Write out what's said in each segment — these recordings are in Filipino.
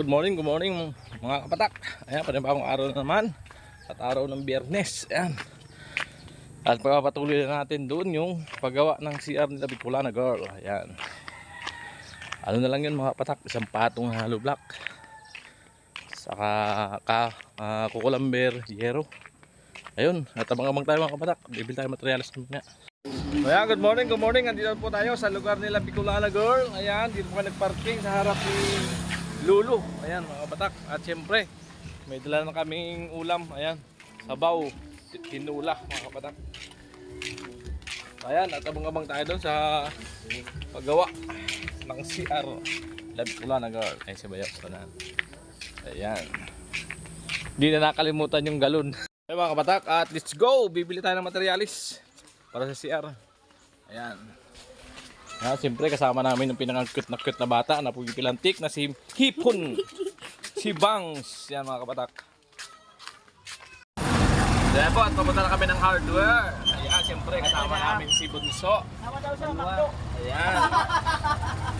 Good morning mga kapatak. Ayan, panibagong araw na naman. At araw ng Biyernes. Ayan. At pagpapatuloy na natin doon yung paggawa ng CR nila Bicolana Girl. Ayan. Ano na lang yun mga kapatak, isang patong hollow block. Saka kukulamber, yero. Ayun, at abang-abang tayo mga kapatak. Bibili tayo materialis naman. Ayan, good morning. Andito po tayo sa lugar nila Bicolana Girl. Ayan, dito po nagparking sa harap ni Lulu. Ayan mga kapatak. At syempre, may dala na kaming ulam. Ayan, sabaw, tinula mga kapatak. Ayan, at abang-abang tayo doon sa paggawa ng CR nila Bicolana Girl. Ayan si Bayaw. Ayan. Hindi na nakalimutan yung galon. Ayan mga kapatak, at let's go! Bibili tayo ng materialis para sa CR. Ayan. Ayan, siyempre kasama namin yung pinaka-cute na bata na pugipilantik na si Hipon. Si Bangs. Ayan mga kapatak. Ayan po, at papunta na kami ng hardware. Ayan, siyempre kasama namin si Bunso. Ayan.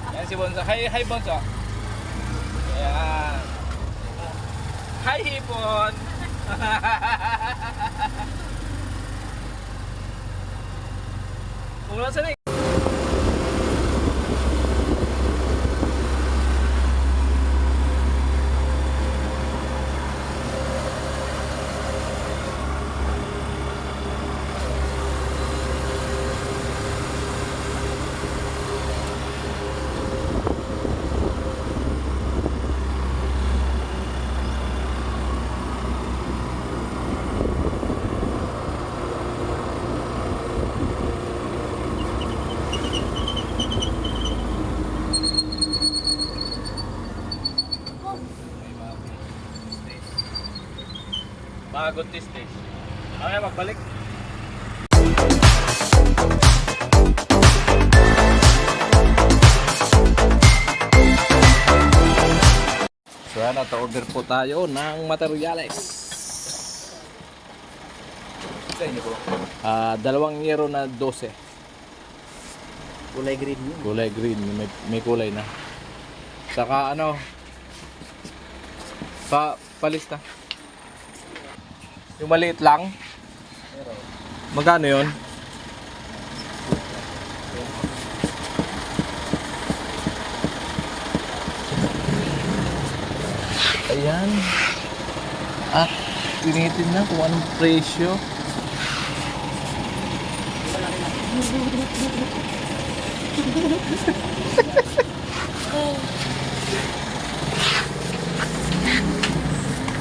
Ayan si Bunso. Hi Bunso. Ayan. Hi Hipon. Kung nasa na Bagod this day. Okay, magbalik. So yan, nata-order po tayo ng materials. Sa inyo po? 2 euro na 12. Kulay green yun. Kulay green, may kulay na. Saka ano, palista. Yung maliit lang. Magkano yun? Ayan. At tinitin na kung anong presyo.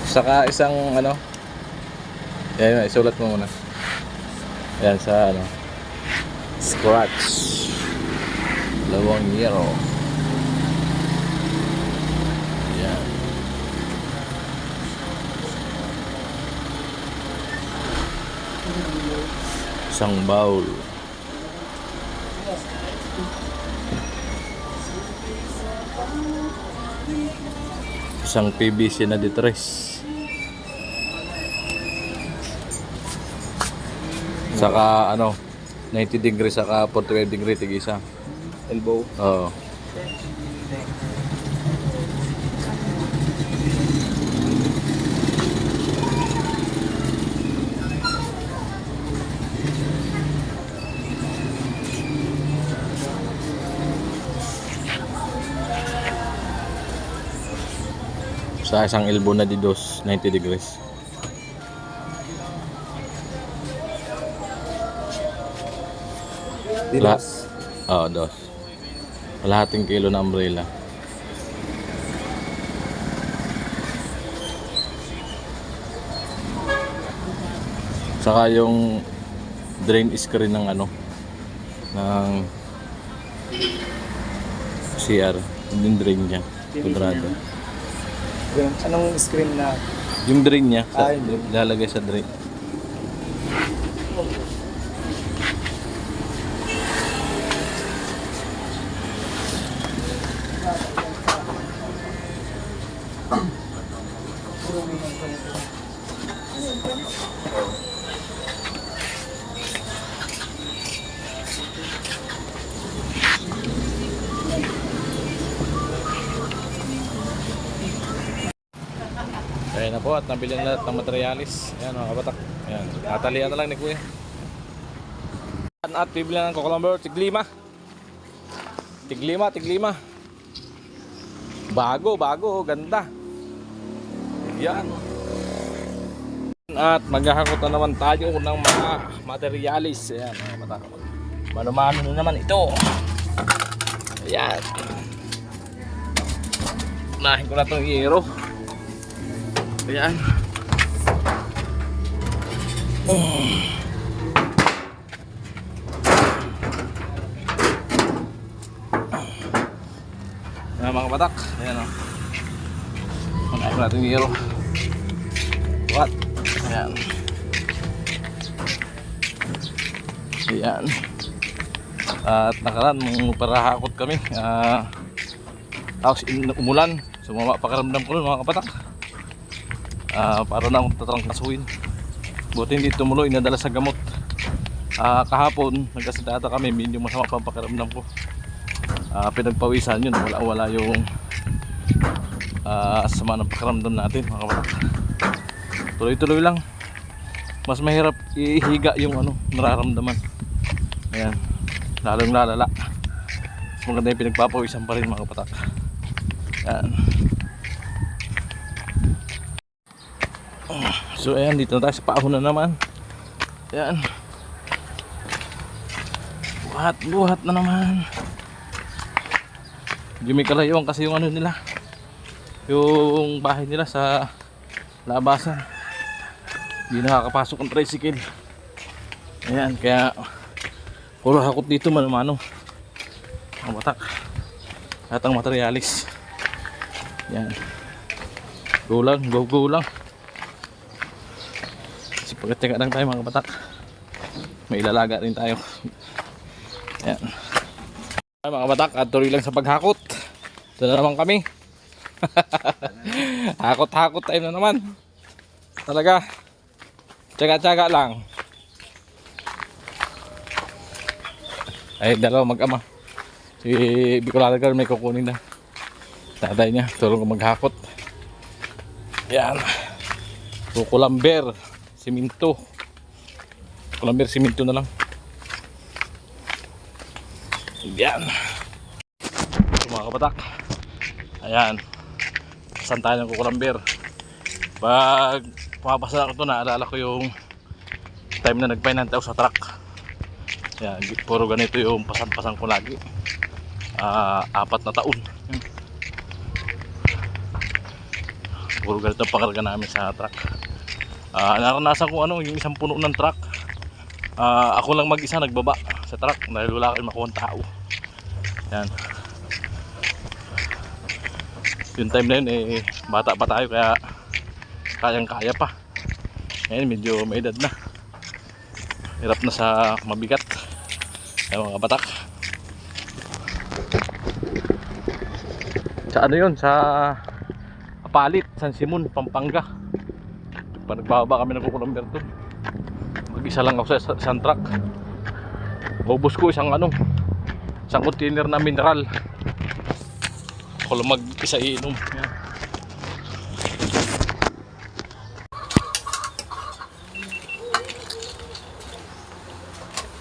Saka isang ano, ayan, isulat mo muna. Ayan sa ano, scratch 2 euro. Ayan. Isang bowl. Isang PVC na ditres. Saka ano, 90 degree saka 45 degree tig-isa. Elbow. Oo. Sa isang elbow na di 90 degrees. Dilas. Oo, 2. Kalahating kilo na umbrella. Saka yung drain screen ng ano, ng CR, yung drain niya, kudrado. Anong screen na? Yung drain niya, Yung lalagay sa drain. na po at nabili na lahat ng materialis. Ayan mga kabatak. Ayan. Natalian na lang ni Kuya. At bibili na ng cucumber. Tiglima. Tiglima. Bago. Ganda. Yan. At maghahakot na naman tayo ng mga materialis. Ayan mga kabatak. Mano-mano na naman ito. Ayan. Unahin ko na itong hero. Ayan. Ayan mga batak. Ayan o. Unahin ko na itong hero. What? Ayan. Ayan. At nakaraan parahakot kami. Tapos umulan. Sumama pakiramdam ko nun mga kapatak. Para na akong tatrangkasuhin. Buti hindi tumuloy, nadala sa gamot. Kahapon nagkasinta kami, medyo masama pa ang pakiramdam ko. Pinagpawisan yun, wala yung sama ng pakiramdam natin mga kapatak. Tuloy-tuloy lang. Mas mahirap ihiga yung nararamdaman. Ayan, lalong lalala. Mas maganda yung pinagpapawisan pa rin mga kapatak. Ayan. So ayan, dito na tayo sa paahon na naman. Ayan. Buhat na naman. Hindi may kalayuan kasi yung nila, yung bahay nila sa labasan. Hindi nakakapasok ang tricycle. Ayan, kaya puro hakot dito mano-mano ang batak at ang materialis. Yan. Go lang. Kasi pagkatyaga lang tayo mga batak. May ilalaga rin tayo. Yan. Ay, mga batak, at tuloy lang sa paghakot. Ito na naman kami. Hakot tayo na naman. Talaga. Tsaga-tsaga lang. Ay, dalawa mag-ama. Si Bicolanagar may kukunin na. Tatay niya, turong ko maghakot. Yan. Kukulamber, siminto. Kulamber, siminto na lang. Yan. So, mga kabatak. Ayan. Saan tayo ng kukulamber. Pag pumapasa ako ito, naalala ko yung time na nagpainante ako sa truck. Yan, puro ganito yung pasan-pasan ko lagi. 4 na taon. Puro ganito ang pakarga namin sa truck. Naranasan ko yung isang puno ng truck. Ako lang mag-isa nagbaba sa truck dahil wala kayong makuha ng tao. Yan. Yung time na yun bata pa tayo kaya kayang-kaya pa. Ngayon medyo may edad na. Hirap na sa mabigat. Ayan mga batak. Sa yun? Sa Apalit, San Simon, Pampanga. Pag nagbababa kami ng kukulamber doon, mag-isa lang ako sa isang truck. Ubus ko isang container na mineral. Ako lang mag-isa iinom. Yan.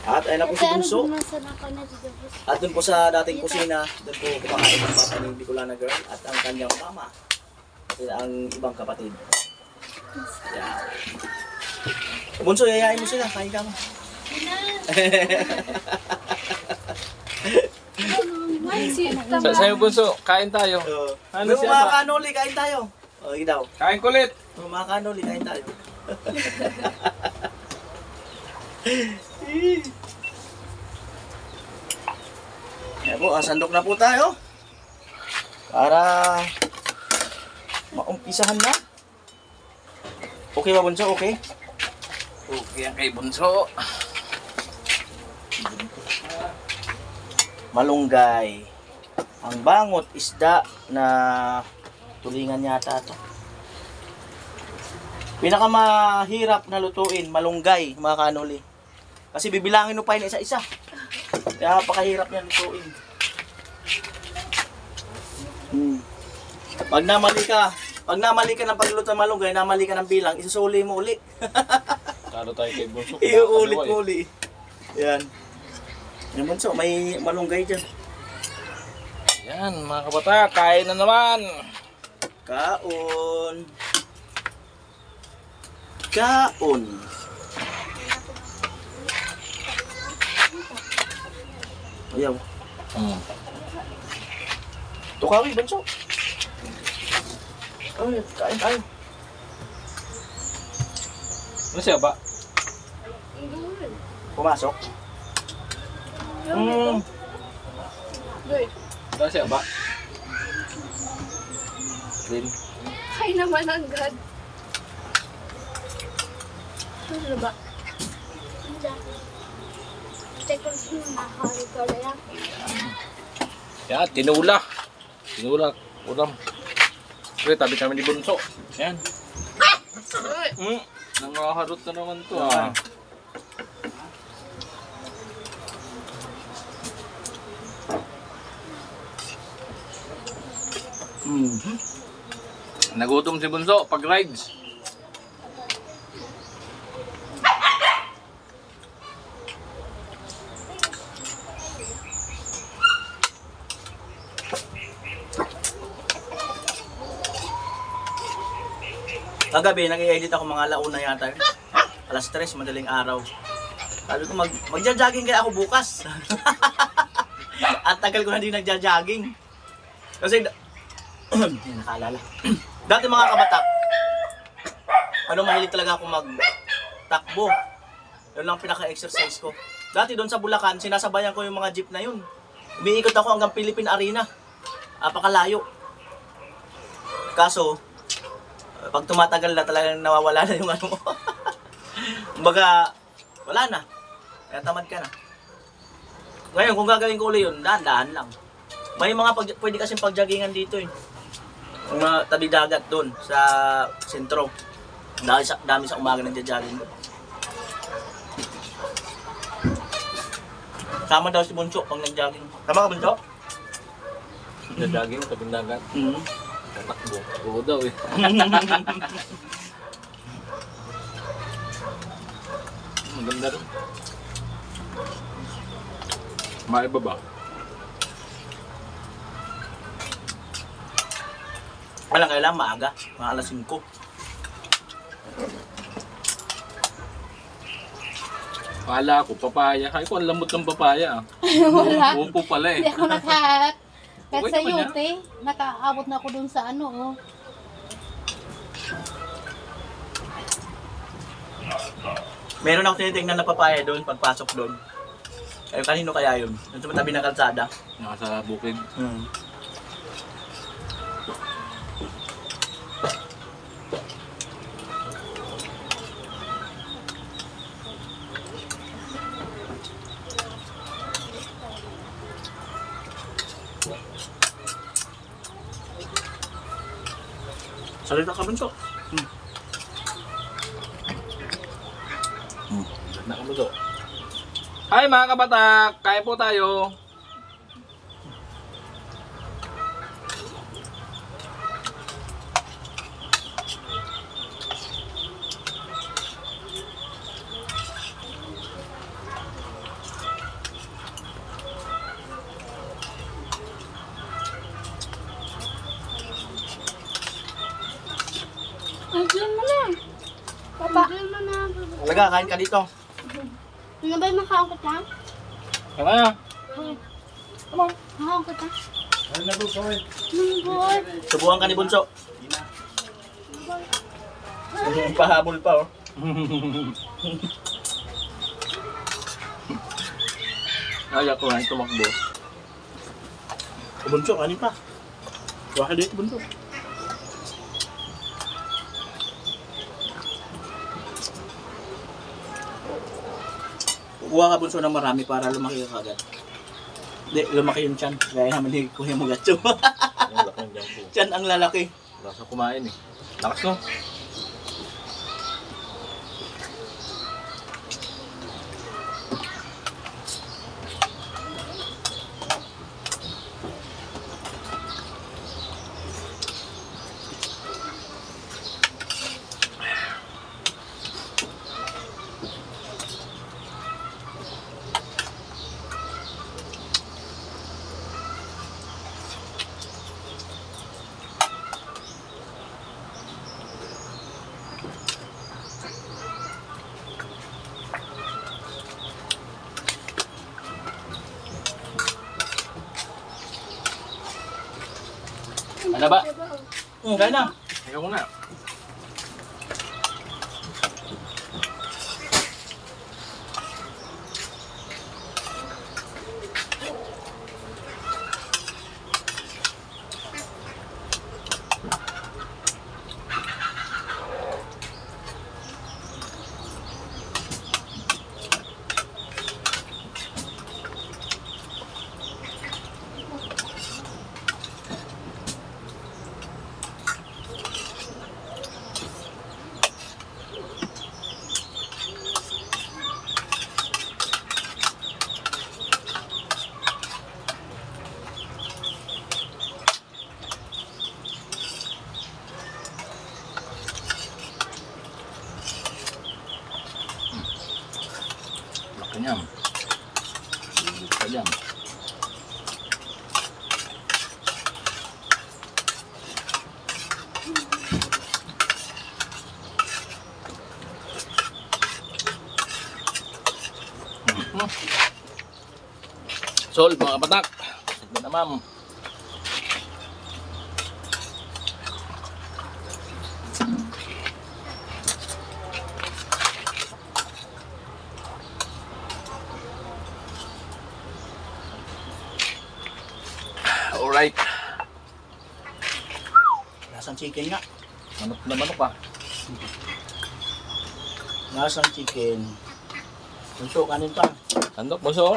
At ayun na po si Bunso. At dun po sa dating kusina, dun po kumakain ng papa ni Bicolanagar at ang kanyang mama. At ang ibang kapatid. Yan. Bunso, yayain mo sila. Kain ka mo. Sa'yo Bunso, kain tayo. Ano siya? Mga kanoli, kain tayo. O, daw. Kain kulit. Mga kanoli, kain tayo. Yan po, sandok na po tayo. Para maumpisahan na. Okay ba Bunso? Okay? Okay ang kay Bunso. Malunggay. Ang bangot, isda na tulingan yata ito. Pinakamahirap na lutuin, malunggay, mga kanoli. Kasi bibilangin mo pa yun isa-isa. Kaya napakahirap niya lutuin. Pag namali ka, Pag namali ka ng pagluluto ng malunggay, namali ka ng bilang, isusuli mo uli. Talo tayo kay Bunso. Iuulit mo uli. Yan. Yung bunso, may malunggay dyan. Yan, mga kabata, kain na naman. Kaon. Kaon. Ayaw. Tukawi, bunso. Ay, kain tayo. Ano siya ba? Pumasok. Ano siya ba? Din. Ay naman ang God. Ano ba? Teka, nakahari ka na yan. Yan, tinula. Tinula, ulam. Pre, tabi kami ni Bunso. Yan. Nangaharot na naman to. Ah. Nagutom si Bunso pag rides. Kagabi, nag-i-edit ako mga alauna yata. Alas 3, madaling araw. Sabi ko, magja-jogging kaya ako bukas. At tagal ko na din nagja-jogging. Kasi, hindi nakaalala. Dati mga kabatak, mahilig talaga ako mag-takbo. Yun lang pinaka-exercise ko. Dati doon sa Bulacan, sinasabayan ko yung mga jeep na yun. Umiikot ako hanggang Philippine Arena. Apakalayo. Kaso, pag tumatagal na talagang nawawala na yung ano mo. Kumbaga, wala na. Kaya tamad ka na. Ngayon, kung gagawin ko ulit yun, dahan-dahan lang. May mga pwede kasing pagjaggingan dito eh. Yung mga tabi dagat doon sa sentro. Dami sa umaga nagja-jogging doon. Sama daw si Bunso pag nag-jogging. Tama ka, Bunso? Nagja-jogging, tabing dagat. Tatakbo. Oo daw eh. Maganda rin. Maiba ba? Walang kailangan maaga. Mga alas 5. Kala ko, papaya. Ay ko, ang lambot ng papaya. Wala. Upo pala eh. Hindi ako nakahat. Kahit Okay sa naman yute, nakaabot na ako dun sa ano, oh. Meron ako tinitingnan na papaya doon pagpasok doon. Eh, kanino kaya yun? Doon sa tabi ng kalsada. Nasa bukid. Salita ka, Bunso. Ganda ka mo to. Hi mga kabatak! Kain po tayo. Andiyan mo na. Papa. Andiyan mo na. Talaga, kain ka dito. Ano ba yung makaangkot na? Tara na. Makaangkot na? Boy. Subukan ka ni Bunso. Pahabol pa, oh. Kaya ko na tumakbo. Bunso, kanin pa. Kuha ka dito, Bunso. Kuha ka, Bunso, ng marami para lumaki ka agad. Hindi, lumaki yung tiyan. Gaya naman ni Kuya Mugatso. Ang laki ng jampo. Tiyan ang lalaki. Lakas na kumain eh. Lakas no? Ano ba? Kaya na. Ikaw muna. Kanyam. Kanyam. Solve mga kapatak. Sige na ma'am. Alright. Lasang chicken nga. Manok na manok pa. Lasang chicken. Bunso, kanin pa. Sandok, buso.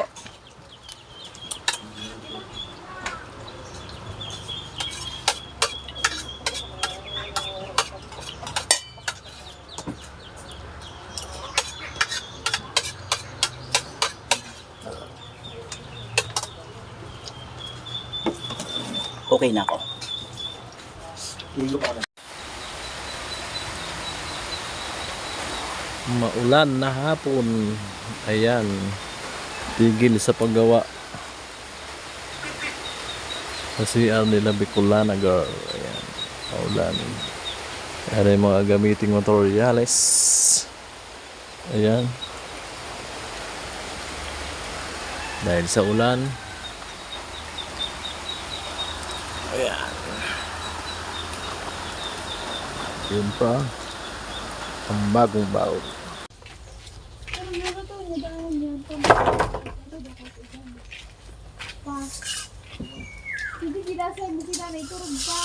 Okay na ako. Ligo pa ako. Maulan na hapon. Ayan. Tigil sa paggawa. Kasi nila Bicolana girl. Ayan. Maulan. Ayan yung mga gamiting materials. Ayan. Dahil sa ulan. Ayan. Yun pa. Ang bagong baon. Hindi kinasay mo sila na iturog pa.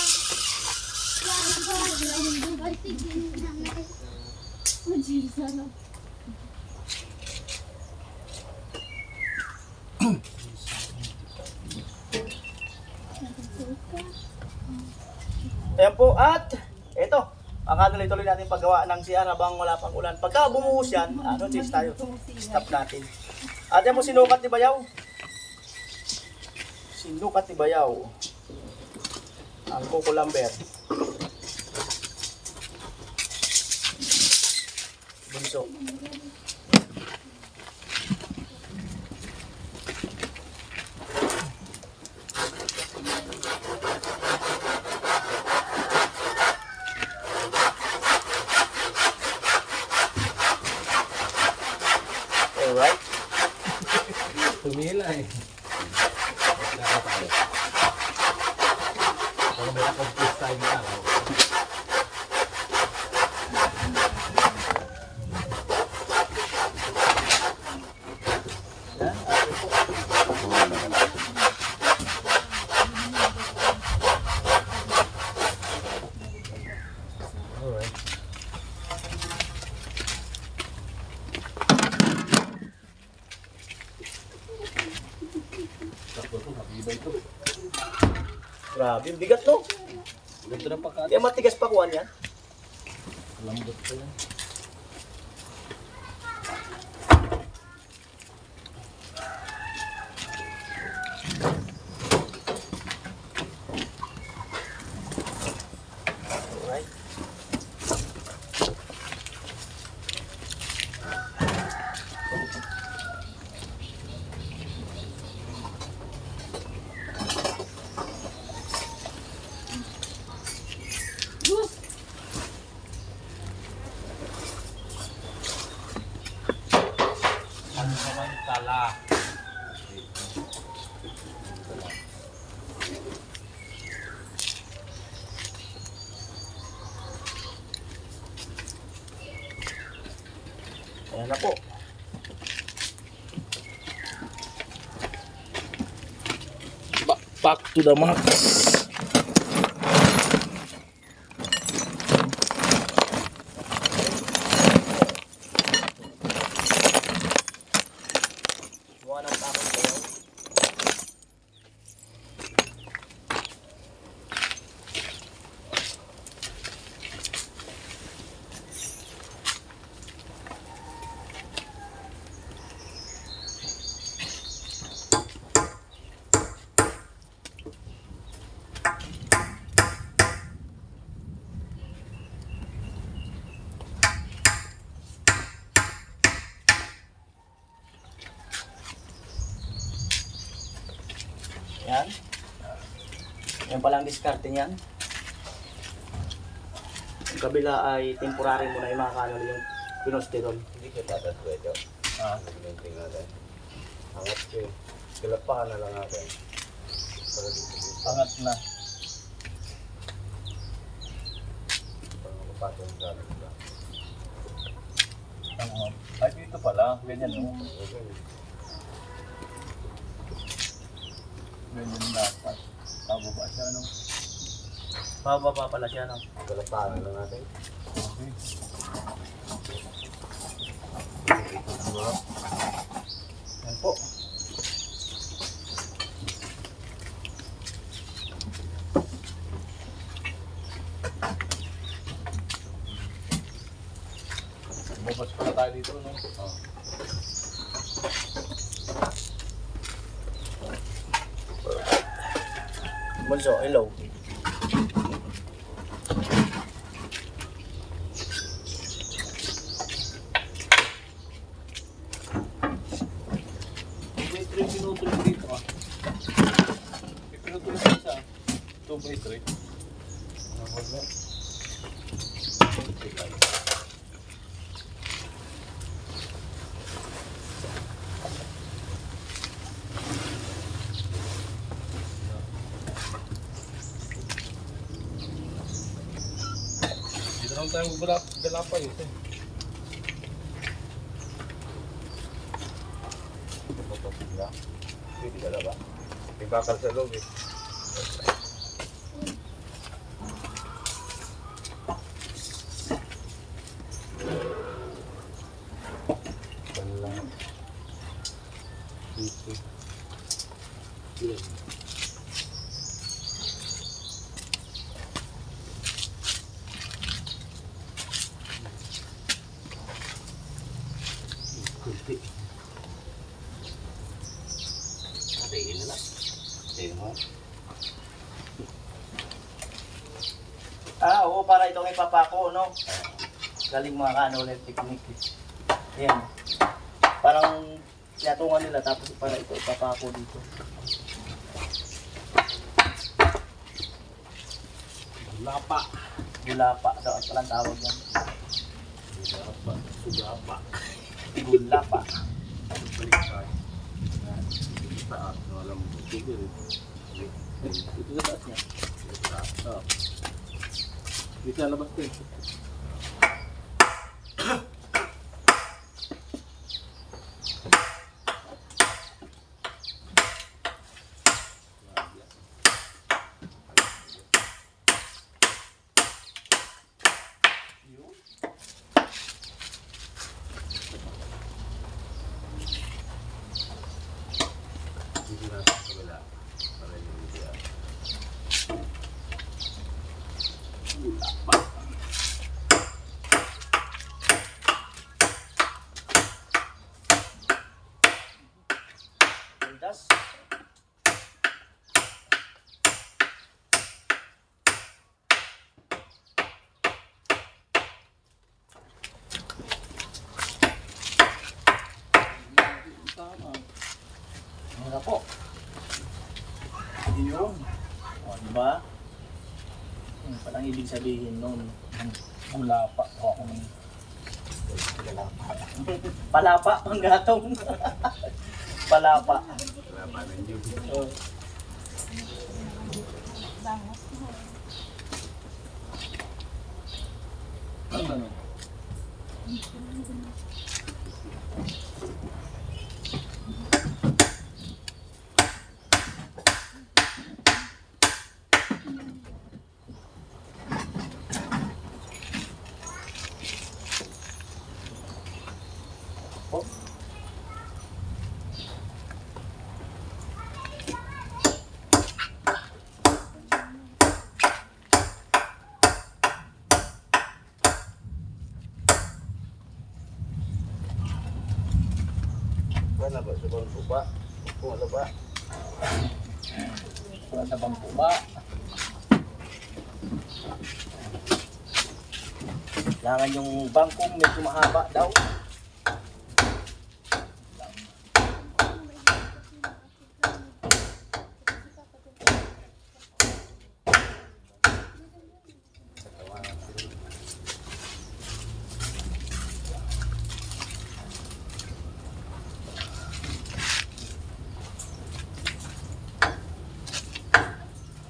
Ayan po, at ito, tuloy natin paggawa ng CR habang wala pang ulan. Pagka bumuhos yan, cheese tayo. Stop natin. At yan mo sinukat ni Bayaw. Sinukat ni Bayaw. Ang kukulamber. Bunso. Alright. Tumila eh. Kung may accomplish tayo ng araw. Alright. Grabe, bigat no? Ganito na pa ka. Kaya matigas pa kuhan yan. Lambot pa yan. Alright. Yan na po. Back to the max. Gawa ng takot kayo. Yan. Yan palang diskarte niyan. Yung kabila ay temporary muna yung mga kanal yung pinosterol. Hindi ka tatat ko ito. Nagminting natin. Angat ko. Kilapahan na lang natin. Para dito dito. Angat na. Para makapatong sa alam nila. Ay, dito pala. Ganyan no? Okay. Ganyan dapat. Pababa siya no? Pababa pala siya, no? Kilapahan na lang natin. Okay. Yan po. Babas pala tayo dito no? Bunso, hello. May 3 pinutulog dito ah. May pinutulog sa isa. 2 by 3. Wala. Dito lang tayo galapay ito. Pwede ka na ba? May bakal sa loob eh. Wala. Dito. Yan. Kunti. Tingin na lang. Tingin mo. Ah, oo, para itong ipapako, no? Galing mga kano ulit technique. Yan. Parang tinatungan nila tapos para ito ipapako dito. Lapa. Gulapa, daw at palang tawag yan. Sugapa. Sugapa. Gulapa. Balik tayo. Taas. Alam mo. Tigil. Ito sa taas niya. Taas. Dito na labas ko eh. Dito na sa kabila. Para yung idea. Pintas. Ano na po? Yun. O, diba? Yung palang ibig sabihin nun. Gulapa. O ako naman. Palapa, panggatong. Palapa. Wala pa rin yun. Oh. Ano? Wala ba sa bangko ba? Wala ba? Wala sa bangko ba? Kailangan yung bangkong medyo mahaba daw.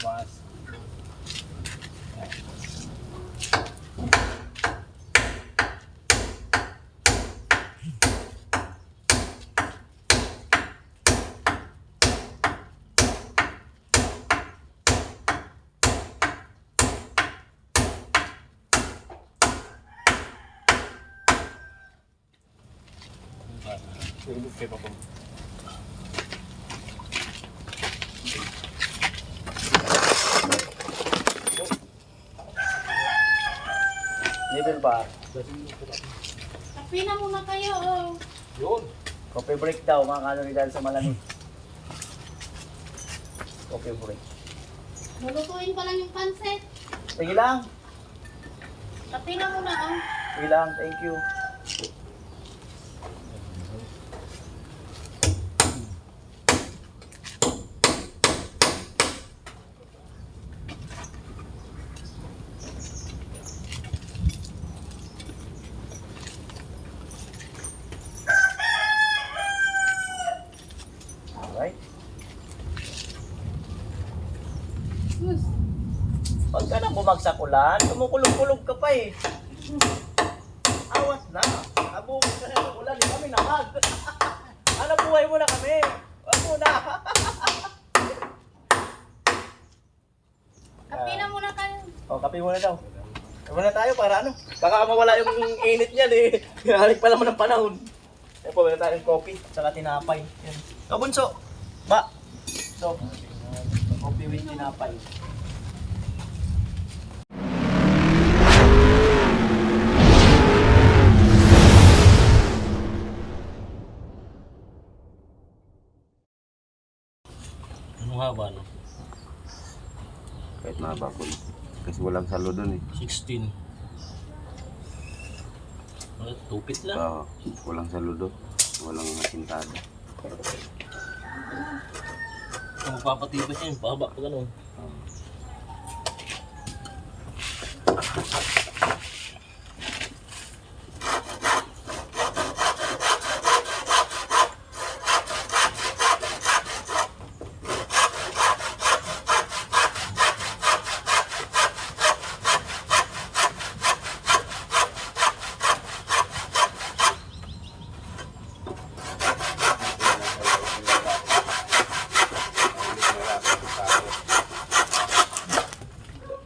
Mas. Sige, kayo pa po. Level ba? Kape na muna kayo. Oh. Yun. Coffee break daw mga kalori dahil sa malamig. Coffee break. Lulutuin pa lang yung pansit. Sige lang. Kape na muna. Oh. Sige lang. Thank you. Alright. Sus. Huwag ka na bumagsak ulan. Kumukulog-kulog ka pa eh. Awas na. Nabukod ka na ng ulan. Di kami nahag. Ano buhay mo na kami? Huwag mo na. Kape na muna kayo. O, kape muna daw. Kape muna tayo para ano? Baka mawala yung init niyan eh. Halik pa naman ng panahon. Kaya po, meron tayong coffee at saka tinapay. Yan. O, bunso. Ba. So, coffee with tinapay. Anong haba, no? Kahit mahaba ko. Kasi walang salo dun eh. 16. Wala, tupit lang. Oo, walang salo dun. Walang asintada. Kung magpapatibay siya, yung pahaba pa gano'n.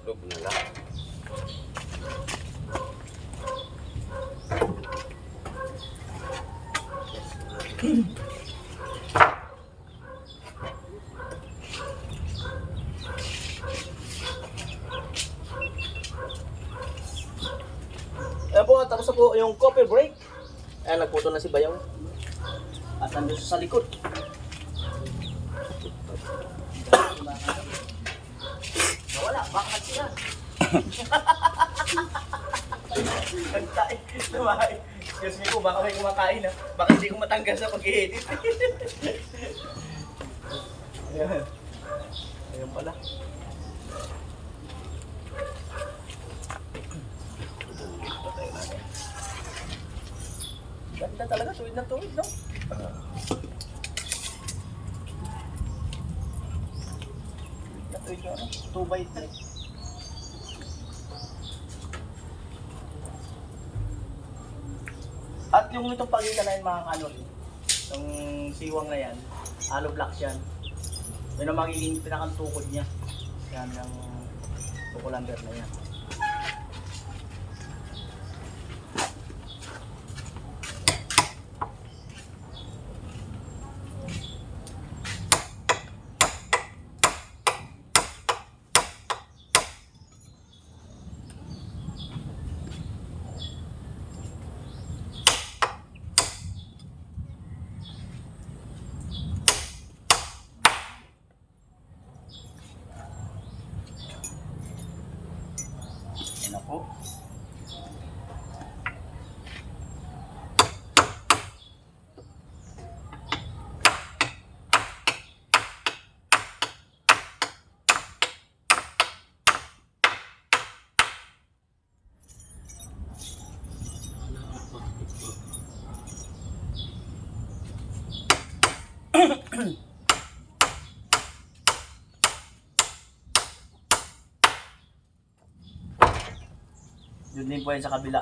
Loob na lang. Ayan po, tapos na po yung coffee break. Ayan, nagputo na si Bayaw. At nandun siya sa likod. Nawala, baka sila. Nagtae. Lumahay. Excuse me po, baka may kumakain ha. Baka hindi ko matanggal sa pag-i-edit. Ayan. Ayan pala. Ganda talaga, tuwid na tuwid, no? Tuwid na, 2x3. At yung itong pagitan na yun mga kanon, yung siwang na yan, hollow blocks yan. Yun ang magiging pinakantukod niya. Yan yung Bucolander na yan. Yan ako. Yun din po yan sa kabila.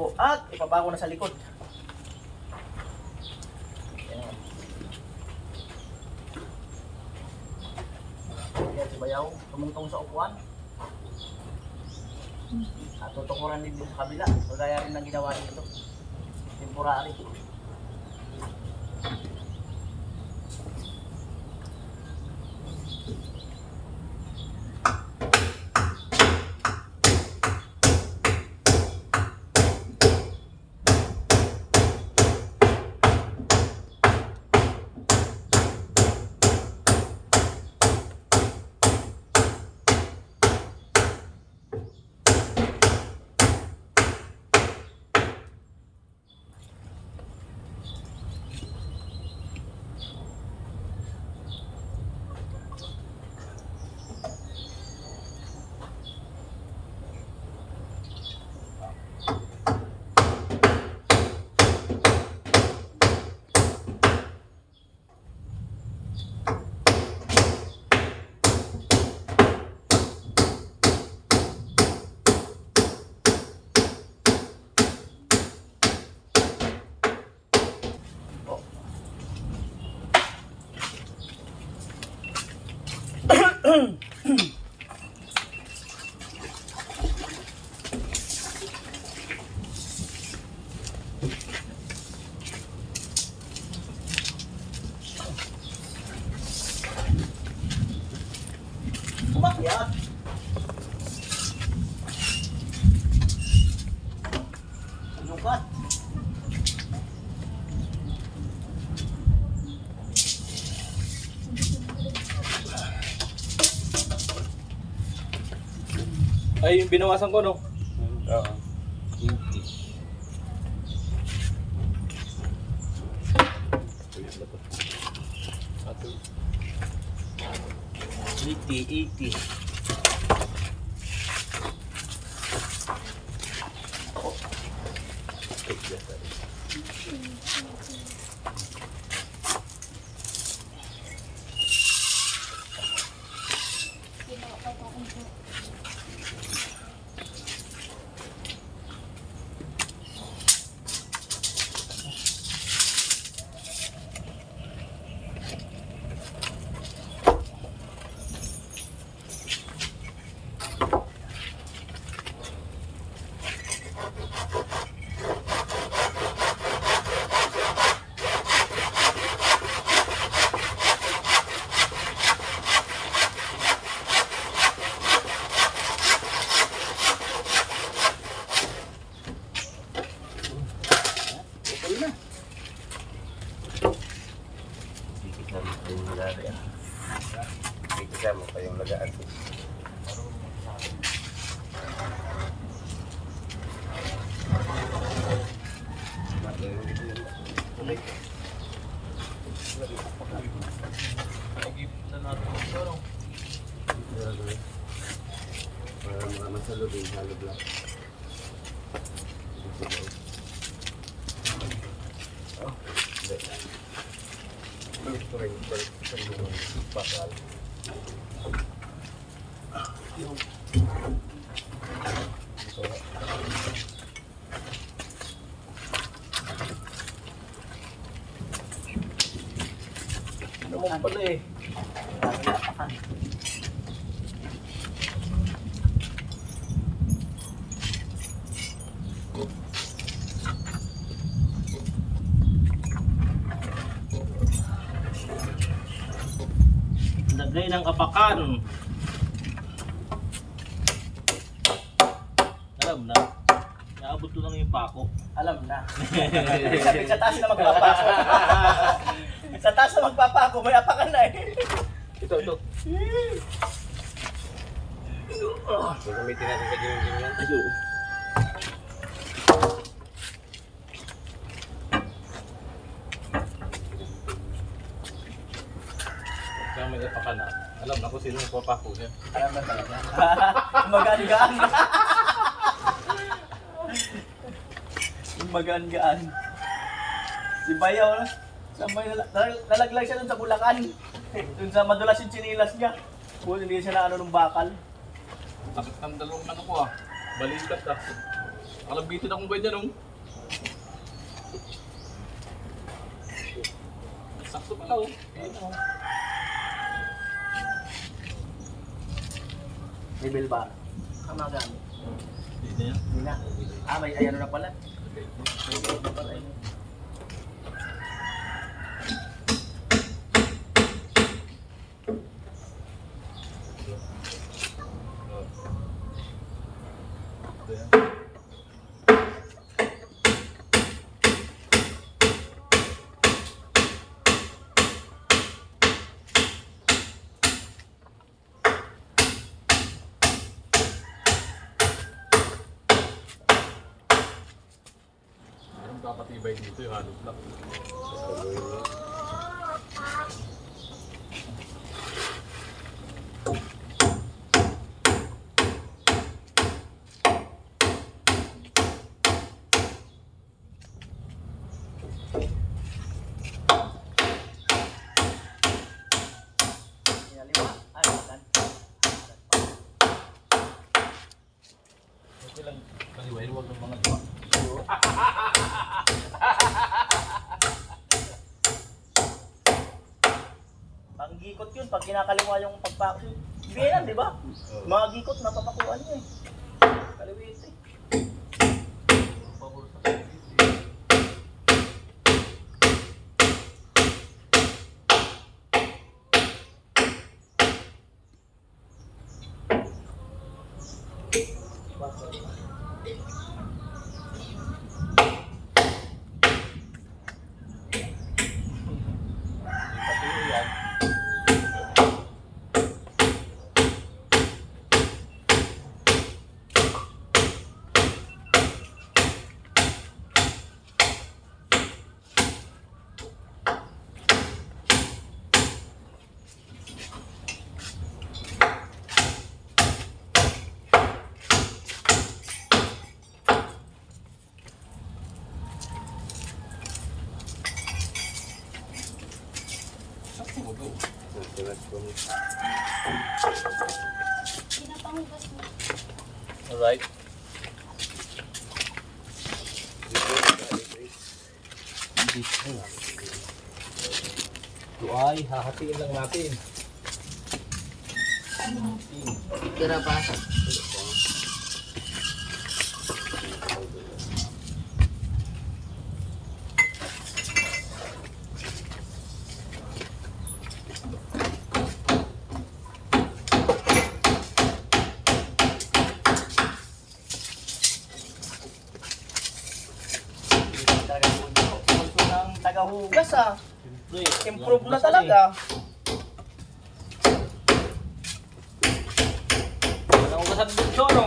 Po, at ipabako na sa likod. Ayan. Ayan si Bayaw, tumungtong sa upuan. At tutukuran din sa kabila. Kagaya rin ng ginawa dito. Temporary. Umakyat. Lukat. Ay, yung binawasan ko, no? Oo. $80. Kasama pa yung lagaan. Kasama pa yung lagaan. Para mga masalog yung halog lang. Oh, hindi. Ito rin, bakal. Ano mo pala eh. Lagay ng apakan. Alam na. Naabot ko lang yung pako. Alam na. Sa taas na magpapako. Sa taas na magpapako, may apakan na eh. Ito. Gagamitin natin sa giniling yan. Ayun. Kaya may apakan na. Alam na kung sino yung papako niya. Alam na talaga. Magaan-gaan. Magaan-gaan. Si Bayaw, nalaglag siya dun sa Bulacan. Dun sa madulas yung chinilas niya. Kung hindi siya na ano ng bakal. Sakit ng dalawang ano ko ah. Balikat ah. Nakalabitin akong ganyan oh. Sakto pala oh. Ayun oh. May bell ba? Kamagaan. Hindi niya. Hindi na. May ayano na pala. May bell na pala yun. Kapatibay dito yung halog lang. Lima. Ay, makan. Okay lang. Kaliway, huwag ng mga diwa. Panggikot yun, pag kinakaliwa yung pagpako. Hindi yan, di ba? Mga gikot, napapakuan niya eh. Kaliwit eh. Alright. Ito ay hahatiin lang natin. Tira pa. Tagahugas ah. Improve na talaga. Nakugasan dito, no?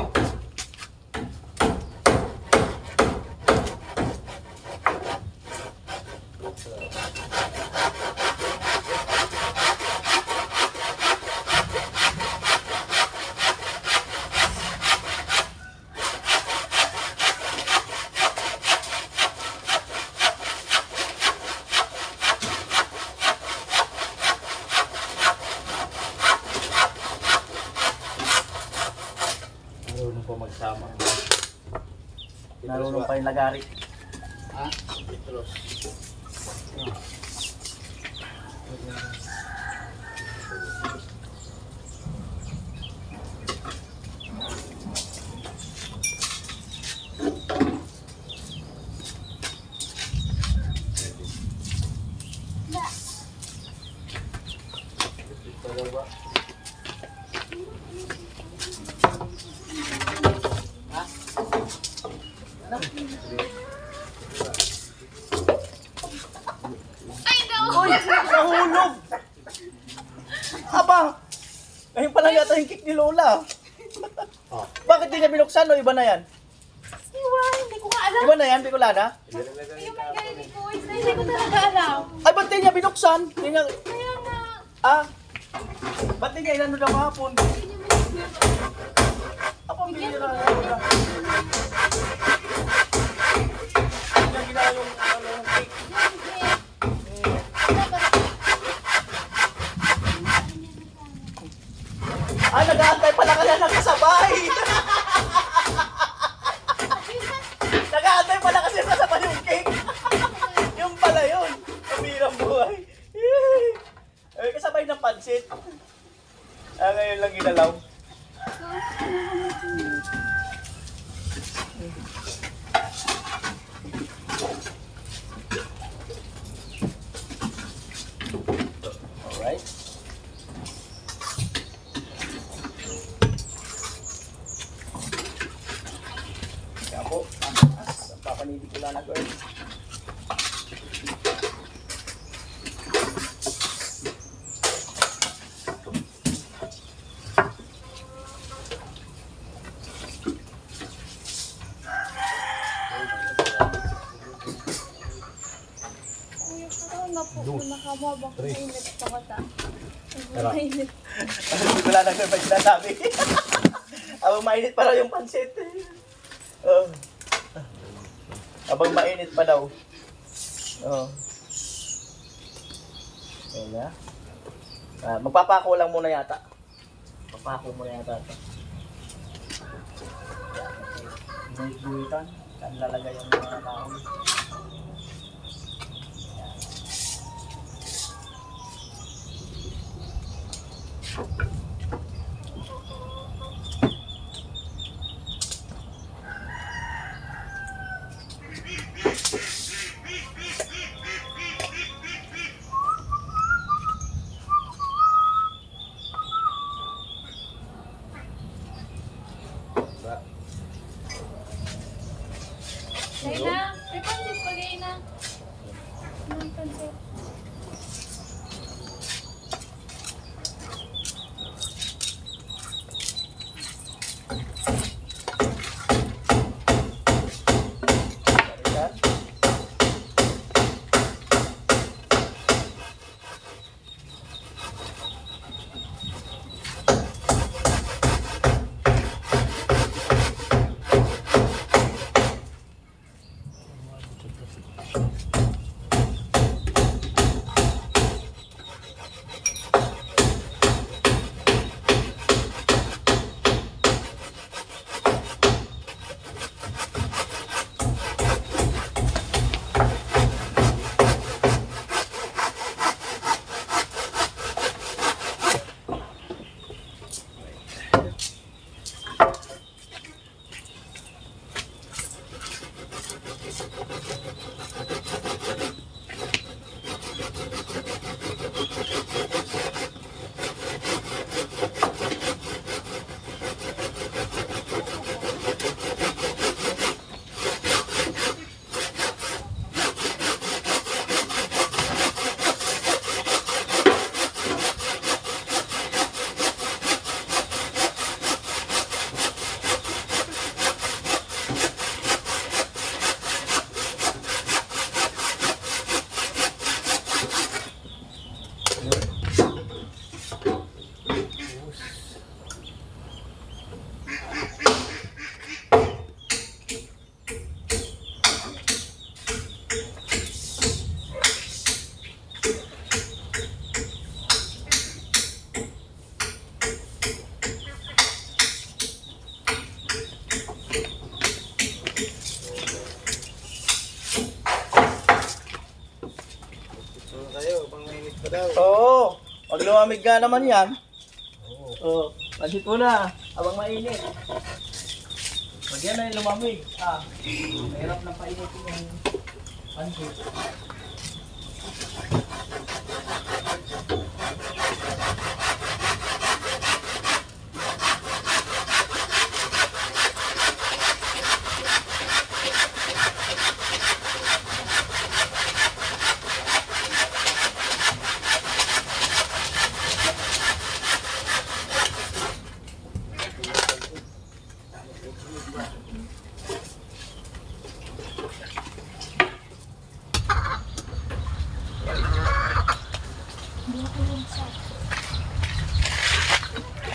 Marunong po magsama. Narunong pa yung lagari. Ha? Petros. Uy! Nahulog! Aba! Ngayon pa lang yata yung cake ni Lola. Oh. Bakit di niya binuksan o iba na yan? Iwan, hindi ko nga alam. Iba na yan, Bicolana? Yung may ganyan ko, hindi ko talaga alam. Ay, ba't di niya binuksan? Di niya... Kaya nga, Ah? Ba't di niya inano na kahapon? Ako, bihira na Lola. Hindi niya ginawa yung cake. Ah, nag-aantay pala ka na ng kasabay! Nag-aantay pala kasi kasabay yung cake! Yung pala yun! Kabirang buhay! Eh, kasabay ng pansit. Ah, ngayon lang ginalaw. Alright. Kaya po, ang papanibig ko lang na girl. kuya, parang nakamabang mainit pa kata. Tara. Mainit. Hindi ko lang na girl, sinasabi. Abang mainit pa raw yung pansit. Oh. Abang mainit pa daw. Oh. Ayan na. Ah, magpapako lang muna yata. Papako muna yata ito. Guhit-guhitan. Saan lalagay yung mga kahoy. Lena, may pansit pa, Lena. May pansit. Ayan. lumamig nga naman yan. Oo. Pansit mo na, habang mainit. Pag yan ay lumamig, mahirap na painitin yung pansit.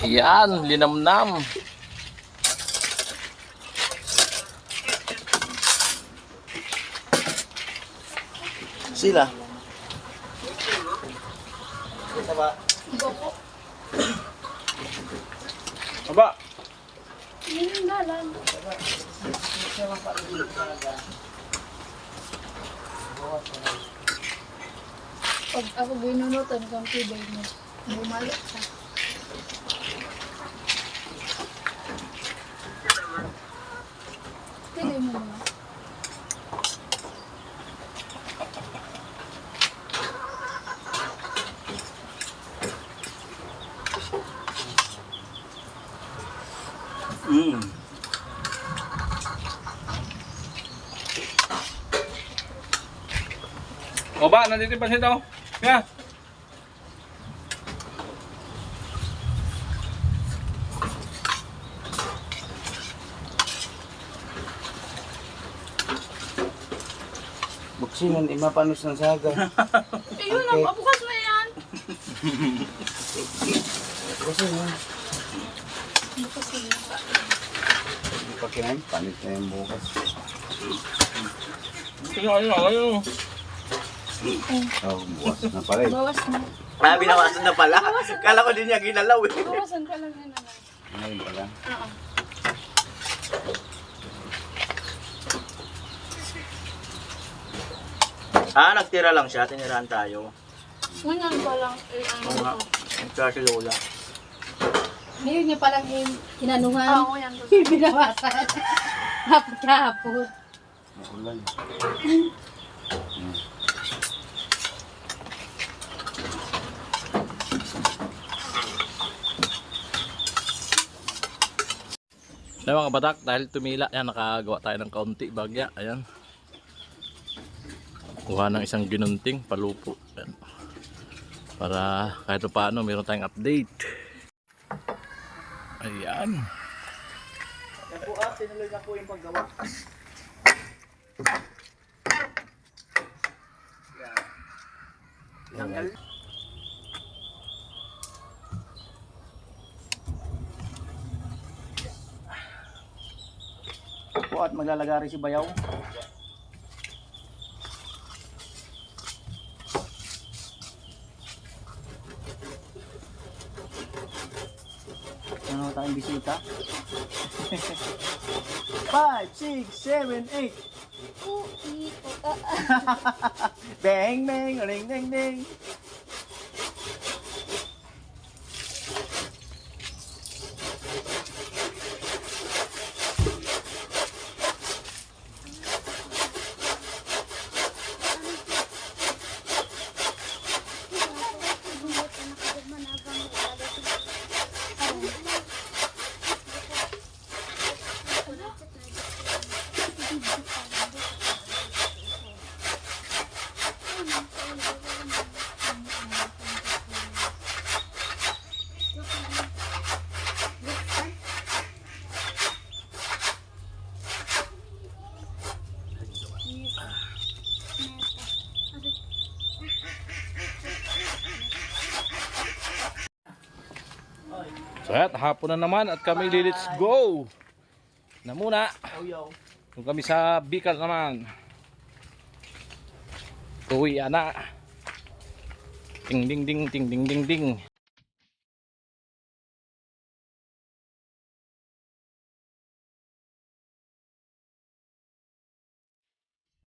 Ayan, linamnam. Sila. Ito ba? Aba, Yun yung dalan. Pag ako binunutan kang tibay mo, bumalik ka. Tibay mo naman. o ba, nandito yung pansit oh. Kaya. Buksingan, imapanos ng saga. Ayun ang pabukas mo yan. Buksingan. Bukas mo yan. Hindi pa kinain, panit na yung bukas. Ayun. Oh, bukas na pala eh. Bawas mo. Binawasan na pala. Kala ko din niya ginalaw eh. Bawasan ka lang yan naman. Ngayon pala. Oo. Nagtira lang siya. Tinirahan tayo. Ngayon pa lang. Oo nga. Nagtira si Lola. Ngayon niya palang inanuhan. Oo, yan. Binawasan. Hapon kahapon. Maulan. Ayan mga batak, dahil tumila, yan, nakagawa tayo ng kaunti bagya. Ayan. Kuha ng isang ginunting palupo. Ayan. Para kahit paano meron tayong update. Ayan. Yan po tinuloy na po yung paggawa. Tanggal. Po at maglalagari si Bayaw. Ano tayong bisita? 5, 6, 7, 8. Bang, bang, ring, ding, ding. So at hapon na naman at kami let's go na muna. Kung kami sa Bicol naman. Uwi na. Ting ding ding ting ding ding ding.